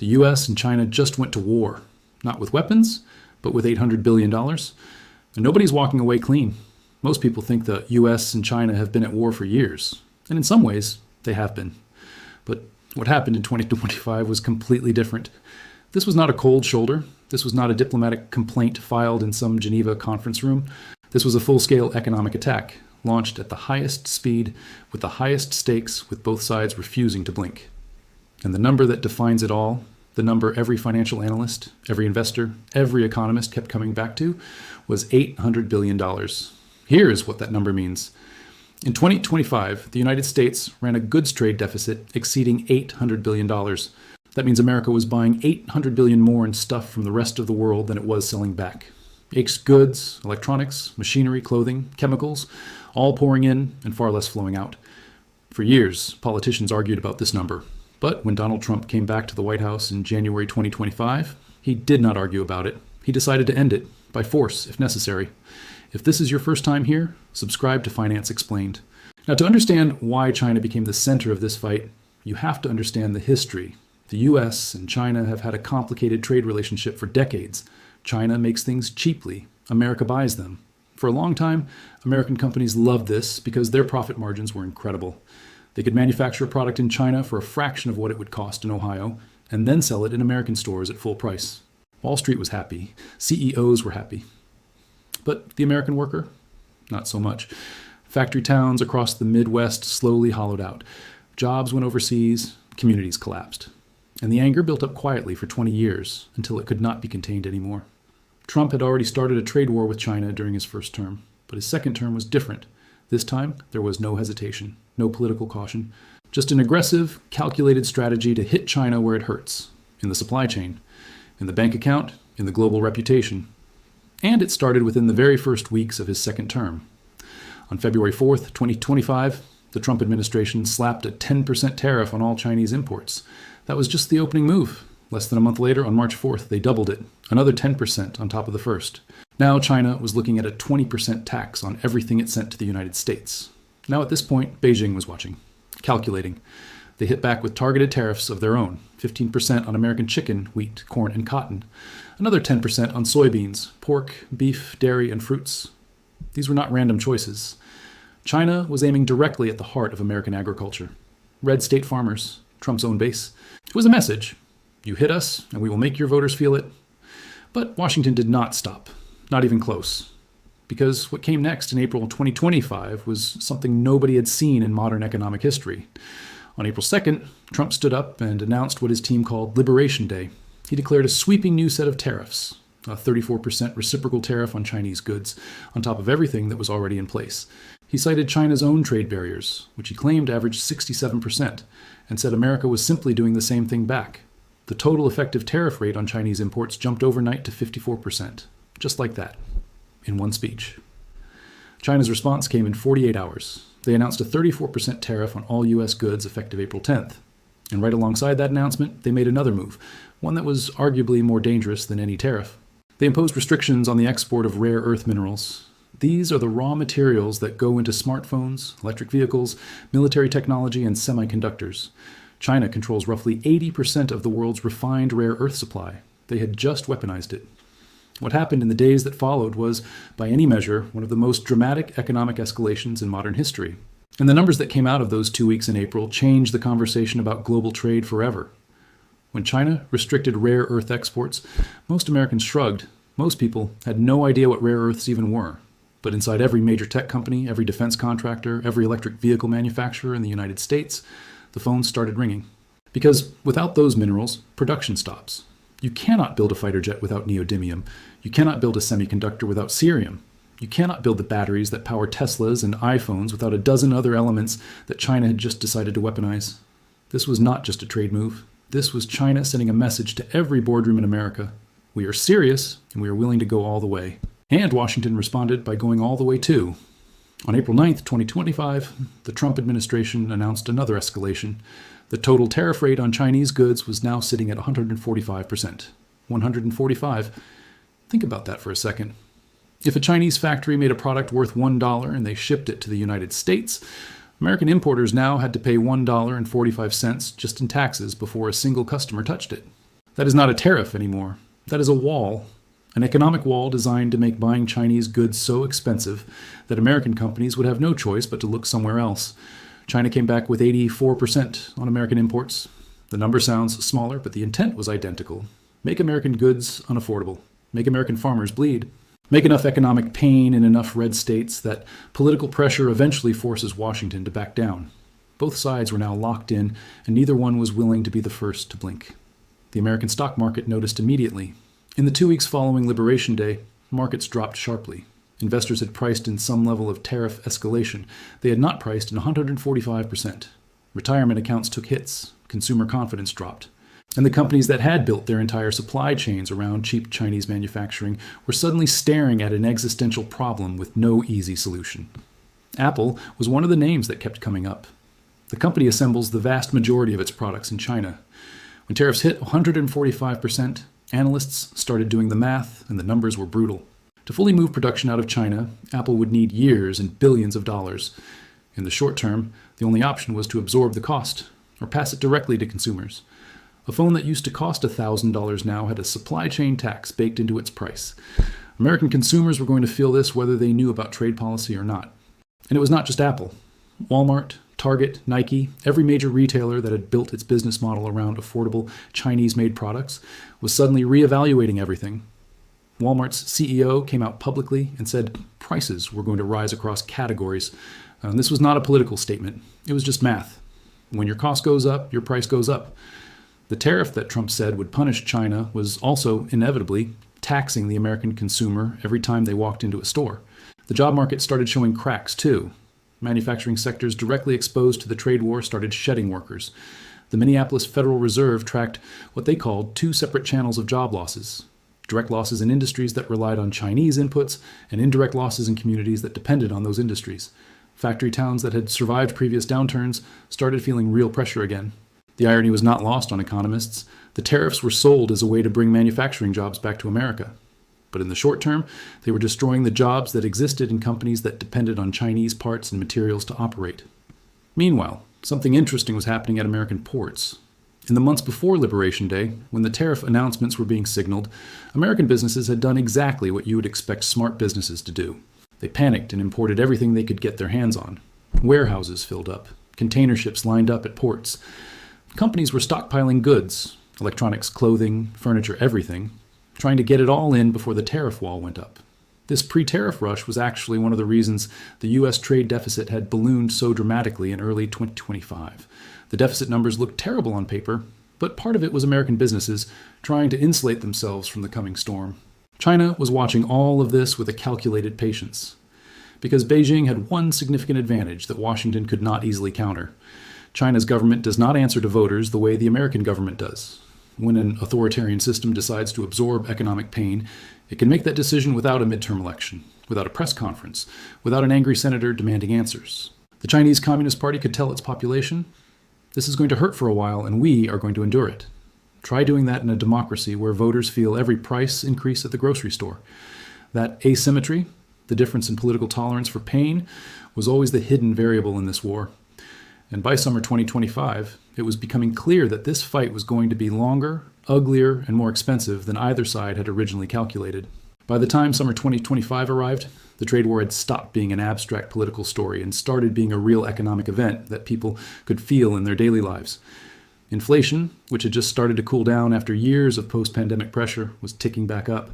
The US and China just went to war, not with weapons, but with $800 billion. And nobody's walking away clean. Most people think the US and China have been at war for years, and in some ways, they have been. But what happened in 2025 was completely different. This was not a cold shoulder. This was not a diplomatic complaint filed in some Geneva conference room. This was a full-scale economic attack, launched at the highest speed, with the highest stakes, with both sides refusing to blink. And the number that defines it all, the number every financial analyst, every investor, every economist kept coming back to, was $800 billion. Here's what that number means. In 2025, the United States ran a goods trade deficit exceeding $800 billion. That means America was buying $800 billion more in stuff from the rest of the world than it was selling back. Goods, electronics, machinery, clothing, chemicals, all pouring in and far less flowing out. For years, politicians argued about this number. But when Donald Trump came back to the White House in January 2025, he did not argue about it. He decided to end it, by force, if necessary. If this is your first time here, subscribe to Finance Explained. Now, to understand why China became the center of this fight, you have to understand the history. The US and China have had a complicated trade relationship for decades. China makes things cheaply. America buys them. For a long time, American companies loved this because their profit margins were incredible. They could manufacture a product in China for a fraction of what it would cost in Ohio, and then sell it in American stores at full price. Wall Street was happy. CEOs were happy. But the American worker? Not so much. Factory towns across the Midwest slowly hollowed out. Jobs went overseas, communities collapsed. And the anger built up quietly for 20 years, until it could not be contained anymore. Trump had already started a trade war with China during his first term, but his second term was different. This time, there was no hesitation, no political caution, just an aggressive, calculated strategy to hit China where it hurts, in the supply chain, in the bank account, in the global reputation. And it started within the very first weeks of his second term. On February 4th, 2025, the Trump administration slapped a 10% tariff on all Chinese imports. That was just the opening move. Less than a month later, on March 4th, they doubled it, another 10% on top of the first. Now China was looking at a 20% tax on everything it sent to the United States. Now at this point, Beijing was watching, calculating. They hit back with targeted tariffs of their own, 15% on American chicken, wheat, corn, and cotton, another 10% on soybeans, pork, beef, dairy, and fruits. These were not random choices. China was aiming directly at the heart of American agriculture. Red state farmers, Trump's own base. It was a message. You hit us, and we will make your voters feel it. But Washington did not stop, not even close. Because what came next in April 2025 was something nobody had seen in modern economic history. On April 2nd, Trump stood up and announced what his team called Liberation Day. He declared a sweeping new set of tariffs, a 34% reciprocal tariff on Chinese goods, on top of everything that was already in place. He cited China's own trade barriers, which he claimed averaged 67%, and said America was simply doing the same thing back. The total effective tariff rate on Chinese imports jumped overnight to 54%, just like that, in one speech. China's response came in 48 hours. They announced a 34% tariff on all U.S. goods effective April 10th. And right alongside that announcement, they made another move, one that was arguably more dangerous than any tariff. They imposed restrictions on the export of rare earth minerals. These are the raw materials that go into smartphones, electric vehicles, military technology, and semiconductors. China controls roughly 80% of the world's refined rare earth supply. They had just weaponized it. What happened in the days that followed was, by any measure, one of the most dramatic economic escalations in modern history. And the numbers that came out of those 2 weeks in April changed the conversation about global trade forever. When China restricted rare earth exports, most Americans shrugged. Most people had no idea what rare earths even were. But inside every major tech company, every defense contractor, every electric vehicle manufacturer in the United States, the phones started ringing. Because without those minerals, production stops. You cannot build a fighter jet without neodymium. You cannot build a semiconductor without cerium. You cannot build the batteries that power Teslas and iPhones without a dozen other elements that China had just decided to weaponize. This was not just a trade move. This was China sending a message to every boardroom in America. We are serious, and we are willing to go all the way. And Washington responded by going all the way too. On April 9th, 2025, the Trump administration announced another escalation. The total tariff rate on Chinese goods was now sitting at 145%. 145. Think about that for a second. If a Chinese factory made a product worth $1 and they shipped it to the United States, American importers now had to pay $1.45 just in taxes before a single customer touched it. That is not a tariff anymore. That is a wall. An economic wall designed to make buying Chinese goods so expensive that American companies would have no choice but to look somewhere else. China came back with 84% on American imports. The number sounds smaller, but the intent was identical. Make American goods unaffordable. Make American farmers bleed. Make enough economic pain in enough red states that political pressure eventually forces Washington to back down. Both sides were now locked in, and neither one was willing to be the first to blink. The American stock market noticed immediately. In the 2 weeks following Liberation Day, markets dropped sharply. Investors had priced in some level of tariff escalation. They had not priced in 145%. Retirement accounts took hits. Consumer confidence dropped. And the companies that had built their entire supply chains around cheap Chinese manufacturing were suddenly staring at an existential problem with no easy solution. Apple was one of the names that kept coming up. The company assembles the vast majority of its products in China. When tariffs hit 145%, analysts started doing the math, and the numbers were brutal. To fully move production out of China, Apple would need years and billions of dollars. In the short term, the only option was to absorb the cost, or pass it directly to consumers. A phone that used to cost $1,000 now had a supply chain tax baked into its price. American consumers were going to feel this whether they knew about trade policy or not. And it was not just Apple. Walmart, Target, Nike, every major retailer that had built its business model around affordable Chinese-made products was suddenly reevaluating everything. Walmart's CEO came out publicly and said prices were going to rise across categories. And this was not a political statement. It was just math. When your cost goes up, your price goes up. The tariff that Trump said would punish China was also inevitably taxing the American consumer every time they walked into a store. The job market started showing cracks, too. Manufacturing sectors directly exposed to the trade war started shedding workers. The Minneapolis Federal Reserve tracked what they called 2 separate channels of job losses: direct losses in industries that relied on Chinese inputs and indirect losses in communities that depended on those industries. Factory towns that had survived previous downturns started feeling real pressure again. The irony was not lost on economists. The tariffs were sold as a way to bring manufacturing jobs back to America. But in the short term, they were destroying the jobs that existed in companies that depended on Chinese parts and materials to operate. Meanwhile, something interesting was happening at American ports. In the months before Liberation Day, when the tariff announcements were being signaled, American businesses had done exactly what you would expect smart businesses to do. They panicked and imported everything they could get their hands on. Warehouses filled up. Container ships lined up at ports. Companies were stockpiling goods, electronics, clothing, furniture, everything, trying to get it all in before the tariff wall went up. This pre-tariff rush was actually one of the reasons the U.S. trade deficit had ballooned so dramatically in early 2025. The deficit numbers looked terrible on paper, but part of it was American businesses trying to insulate themselves from the coming storm. China was watching all of this with a calculated patience, because Beijing had one significant advantage that Washington could not easily counter. China's government does not answer to voters the way the American government does. When an authoritarian system decides to absorb economic pain, it can make that decision without a midterm election, without a press conference, without an angry senator demanding answers. The Chinese Communist Party could tell its population, this is going to hurt for a while and we are going to endure it. Try doing that in a democracy where voters feel every price increase at the grocery store. That asymmetry, the difference in political tolerance for pain, was always the hidden variable in this war. And by summer 2025, it was becoming clear that this fight was going to be longer, uglier, and more expensive than either side had originally calculated. By the time summer 2025 arrived, the trade war had stopped being an abstract political story and started being a real economic event that people could feel in their daily lives. Inflation, which had just started to cool down after years of post-pandemic pressure, was ticking back up.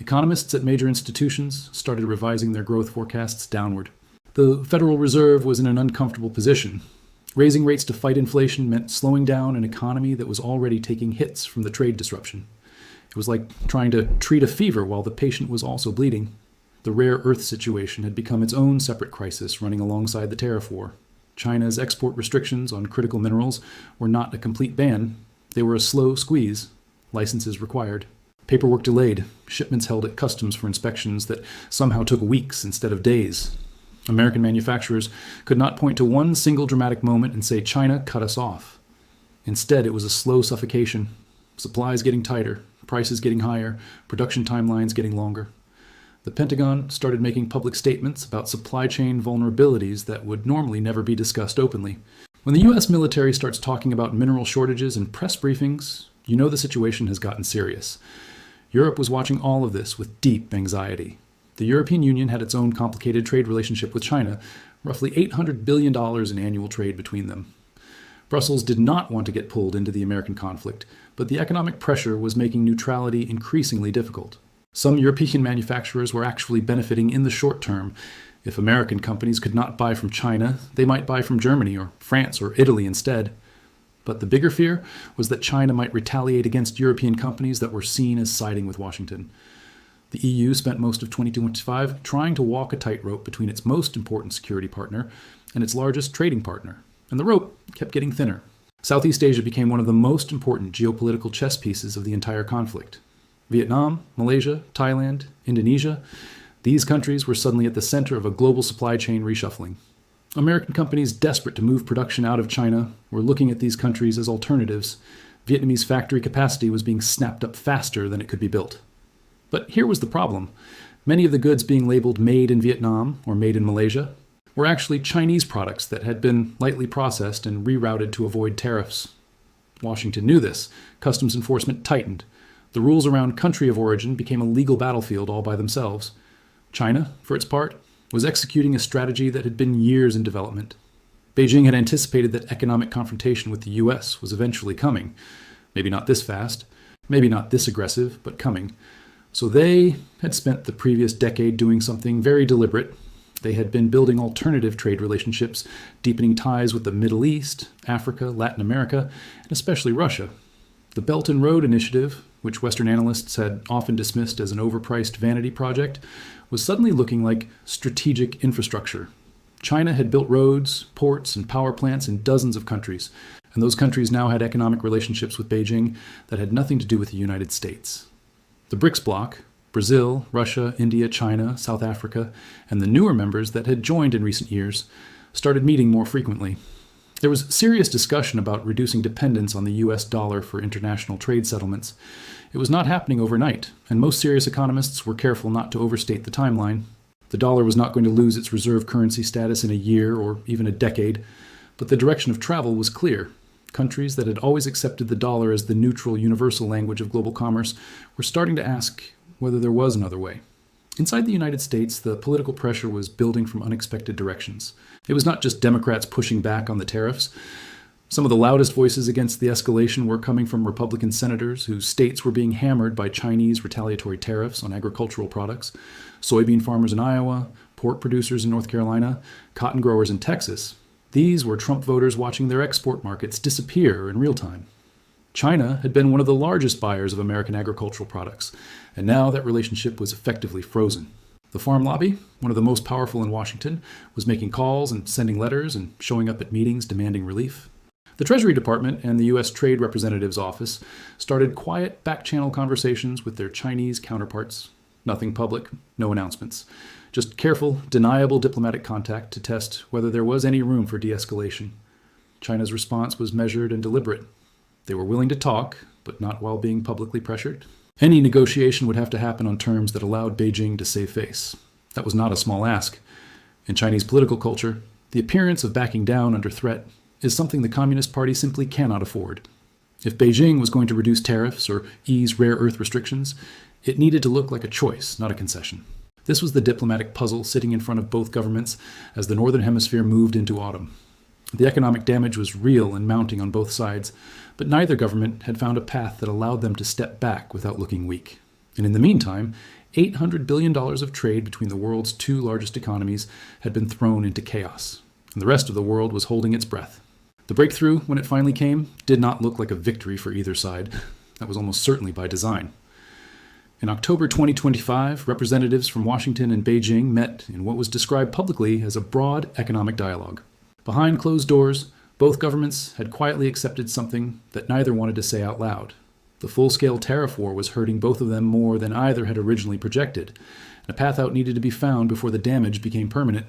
Economists at major institutions started revising their growth forecasts downward. The Federal Reserve was in an uncomfortable position. Raising rates to fight inflation meant slowing down an economy that was already taking hits from the trade disruption. It was like trying to treat a fever while the patient was also bleeding. The rare earth situation had become its own separate crisis running alongside the tariff war. China's export restrictions on critical minerals were not a complete ban. They were a slow squeeze. Licenses required. Paperwork delayed. Shipments held at customs for inspections that somehow took weeks instead of days. American manufacturers could not point to one single dramatic moment and say, China cut us off. Instead, it was a slow suffocation. Supplies getting tighter, prices getting higher, production timelines getting longer. The Pentagon started making public statements about supply chain vulnerabilities that would normally never be discussed openly. When the U.S. military starts talking about mineral shortages in press briefings, you know the situation has gotten serious. Europe was watching all of this with deep anxiety. The European Union had its own complicated trade relationship with China, roughly $800 billion in annual trade between them. Brussels did not want to get pulled into the American conflict, but the economic pressure was making neutrality increasingly difficult. Some European manufacturers were actually benefiting in the short term. If American companies could not buy from China, they might buy from Germany or France or Italy instead. But the bigger fear was that China might retaliate against European companies that were seen as siding with Washington. The EU spent most of 2025 trying to walk a tightrope between its most important security partner and its largest trading partner, and the rope kept getting thinner. Southeast Asia became one of the most important geopolitical chess pieces of the entire conflict. Vietnam, Malaysia, Thailand, Indonesia, these countries were suddenly at the center of a global supply chain reshuffling. American companies desperate to move production out of China were looking at these countries as alternatives. Vietnamese factory capacity was being snapped up faster than it could be built. But here was the problem. Many of the goods being labeled made in Vietnam or made in Malaysia were actually Chinese products that had been lightly processed and rerouted to avoid tariffs. Washington knew this. Customs enforcement tightened. The rules around country of origin became a legal battlefield all by themselves. China, for its part, was executing a strategy that had been years in development. Beijing had anticipated that economic confrontation with the US was eventually coming. Maybe not this fast, maybe not this aggressive, but coming. So they had spent the previous decade doing something very deliberate. They had been building alternative trade relationships, deepening ties with the Middle East, Africa, Latin America, and especially Russia. The Belt and Road Initiative, which Western analysts had often dismissed as an overpriced vanity project, was suddenly looking like strategic infrastructure. China had built roads, ports, and power plants in dozens of countries, and those countries now had economic relationships with Beijing that had nothing to do with the United States. The BRICS bloc, Brazil, Russia, India, China, South Africa, and the newer members that had joined in recent years, started meeting more frequently. There was serious discussion about reducing dependence on the US dollar for international trade settlements. It was not happening overnight, and most serious economists were careful not to overstate the timeline. The dollar was not going to lose its reserve currency status in a year or even a decade, but the direction of travel was clear. Countries that had always accepted the dollar as the neutral, universal language of global commerce were starting to ask whether there was another way. Inside the United States, the political pressure was building from unexpected directions. It was not just Democrats pushing back on the tariffs. Some of the loudest voices against the escalation were coming from Republican senators whose states were being hammered by Chinese retaliatory tariffs on agricultural products. Soybean farmers in Iowa, pork producers in North Carolina, cotton growers in Texas. These were Trump voters watching their export markets disappear in real time. China had been one of the largest buyers of American agricultural products, and now that relationship was effectively frozen. The farm lobby, one of the most powerful in Washington, was making calls and sending letters and showing up at meetings demanding relief. The Treasury Department and the U.S. Trade Representative's Office started quiet back-channel conversations with their Chinese counterparts. Nothing public, no announcements. Just careful, deniable diplomatic contact to test whether there was any room for de-escalation. China's response was measured and deliberate. They were willing to talk, but not while being publicly pressured. Any negotiation would have to happen on terms that allowed Beijing to save face. That was not a small ask. In Chinese political culture, the appearance of backing down under threat is something the Communist Party simply cannot afford. If Beijing was going to reduce tariffs or ease rare earth restrictions, it needed to look like a choice, not a concession. This was the diplomatic puzzle sitting in front of both governments as the Northern Hemisphere moved into autumn. The economic damage was real and mounting on both sides, but neither government had found a path that allowed them to step back without looking weak. And in the meantime, $800 billion of trade between the world's two largest economies had been thrown into chaos, and the rest of the world was holding its breath. The breakthrough, when it finally came, did not look like a victory for either side. That was almost certainly by design. In October 2025, representatives from Washington and Beijing met in what was described publicly as a broad economic dialogue. Behind closed doors, both governments had quietly accepted something that neither wanted to say out loud. The full-scale tariff war was hurting both of them more than either had originally projected, and a path out needed to be found before the damage became permanent.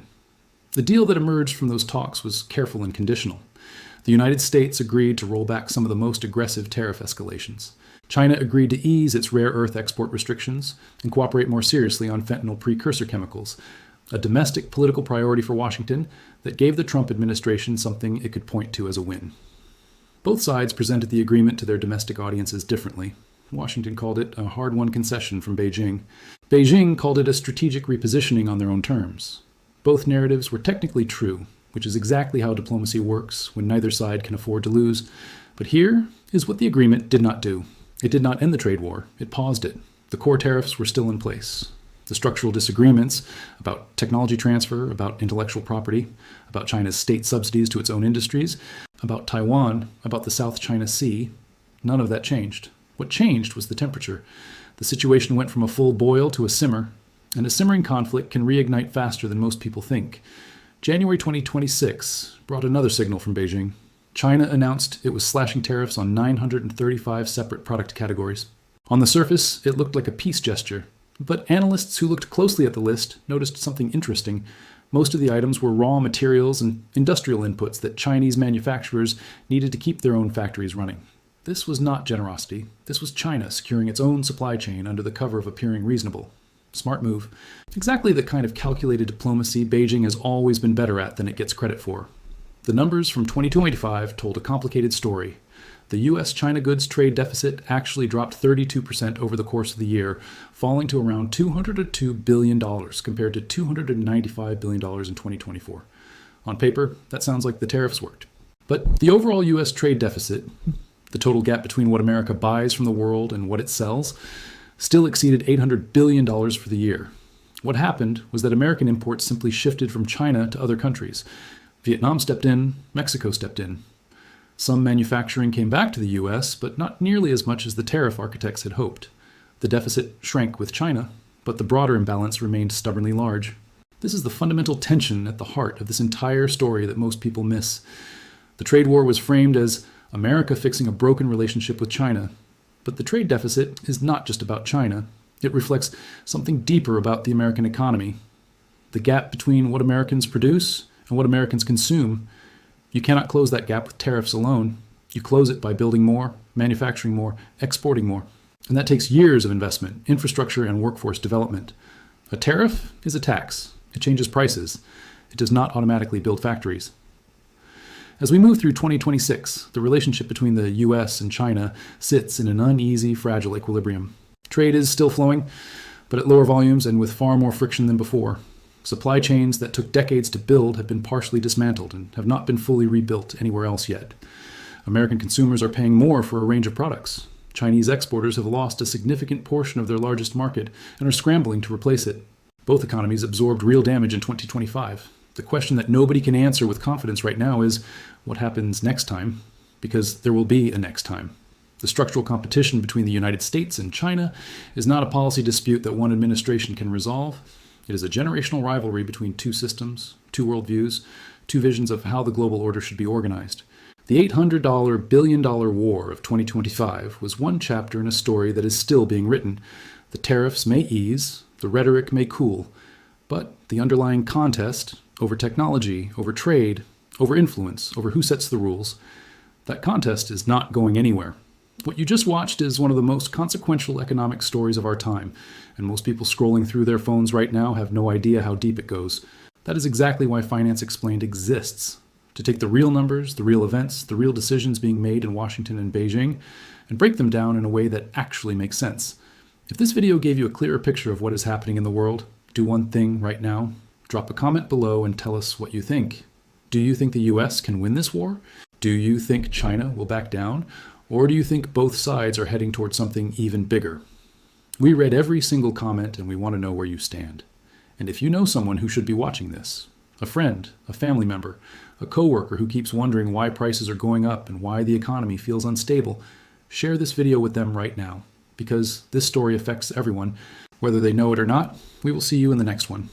The deal that emerged from those talks was careful and conditional. The United States agreed to roll back some of the most aggressive tariff escalations. China agreed to ease its rare earth export restrictions and cooperate more seriously on fentanyl precursor chemicals, a domestic political priority for Washington that gave the Trump administration something it could point to as a win. Both sides presented the agreement to their domestic audiences differently. Washington called it a hard-won concession from Beijing. Beijing called it a strategic repositioning on their own terms. Both narratives were technically true, which is exactly how diplomacy works when neither side can afford to lose. But here is what the agreement did not do. It did not end the trade war. It paused it. The core tariffs were still in place. The structural disagreements about technology transfer, about intellectual property, about China's state subsidies to its own industries, about Taiwan, about the South China Sea, none of that changed. What changed was the temperature. The situation went from a full boil to a simmer, and a simmering conflict can reignite faster than most people think. January 2026 brought another signal from Beijing. China announced it was slashing tariffs on 935 separate product categories. On the surface, it looked like a peace gesture, but analysts who looked closely at the list noticed something interesting. Most of the items were raw materials and industrial inputs that Chinese manufacturers needed to keep their own factories running. This was not generosity. This was China securing its own supply chain under the cover of appearing reasonable. Smart move. Exactly the kind of calculated diplomacy Beijing has always been better at than it gets credit for. The numbers from 2025 told a complicated story. The U.S.-China goods trade deficit actually dropped 32% over the course of the year, falling to around $202 billion compared to $295 billion in 2024. On paper, that sounds like the tariffs worked. But the overall U.S. trade deficit, the total gap between what America buys from the world and what it sells, still exceeded $800 billion for the year. What happened was that American imports simply shifted from China to other countries. Vietnam stepped in, Mexico stepped in. Some manufacturing came back to the U.S., but not nearly as much as the tariff architects had hoped. The deficit shrank with China, but the broader imbalance remained stubbornly large. This is the fundamental tension at the heart of this entire story that most people miss. The trade war was framed as America fixing a broken relationship with China. But the trade deficit is not just about China. It reflects something deeper about the American economy. The gap between what Americans produce and what Americans consume. You cannot close that gap with tariffs alone. You close it by building more, manufacturing more, exporting more. And that takes years of investment, infrastructure, and workforce development. A tariff is a tax. It changes prices. It does not automatically build factories. As we move through 2026, the relationship between the U.S. and China sits in an uneasy, fragile equilibrium. Trade is still flowing, but at lower volumes and with far more friction than before. Supply chains that took decades to build have been partially dismantled and have not been fully rebuilt anywhere else yet. American consumers are paying more for a range of products. Chinese exporters have lost a significant portion of their largest market and are scrambling to replace it. Both economies absorbed real damage in 2025. The question that nobody can answer with confidence right now is what happens next time, because there will be a next time. The structural competition between the United States and China is not a policy dispute that one administration can resolve. It is a generational rivalry between two systems, two worldviews, two visions of how the global order should be organized. The $800 billion war of 2025 was one chapter in a story that is still being written. The tariffs may ease, the rhetoric may cool, but the underlying contest over technology, over trade, over influence, over who sets the rules, that contest is not going anywhere. What you just watched is one of the most consequential economic stories of our time, and most people scrolling through their phones right now have no idea how deep it goes. That is exactly why Finance Explained exists, to take the real numbers, the real events, the real decisions being made in Washington and Beijing, and break them down in a way that actually makes sense. If this video gave you a clearer picture of what is happening in the world, do one thing right now. Drop a comment below and tell us what you think. Do you think the US can win this war? Do you think China will back down? Or do you think both sides are heading towards something even bigger? We read every single comment and we want to know where you stand. And if you know someone who should be watching this, a friend, a family member, a coworker who keeps wondering why prices are going up and why the economy feels unstable, share this video with them right now, because this story affects everyone. Whether they know it or not, we will see you in the next one.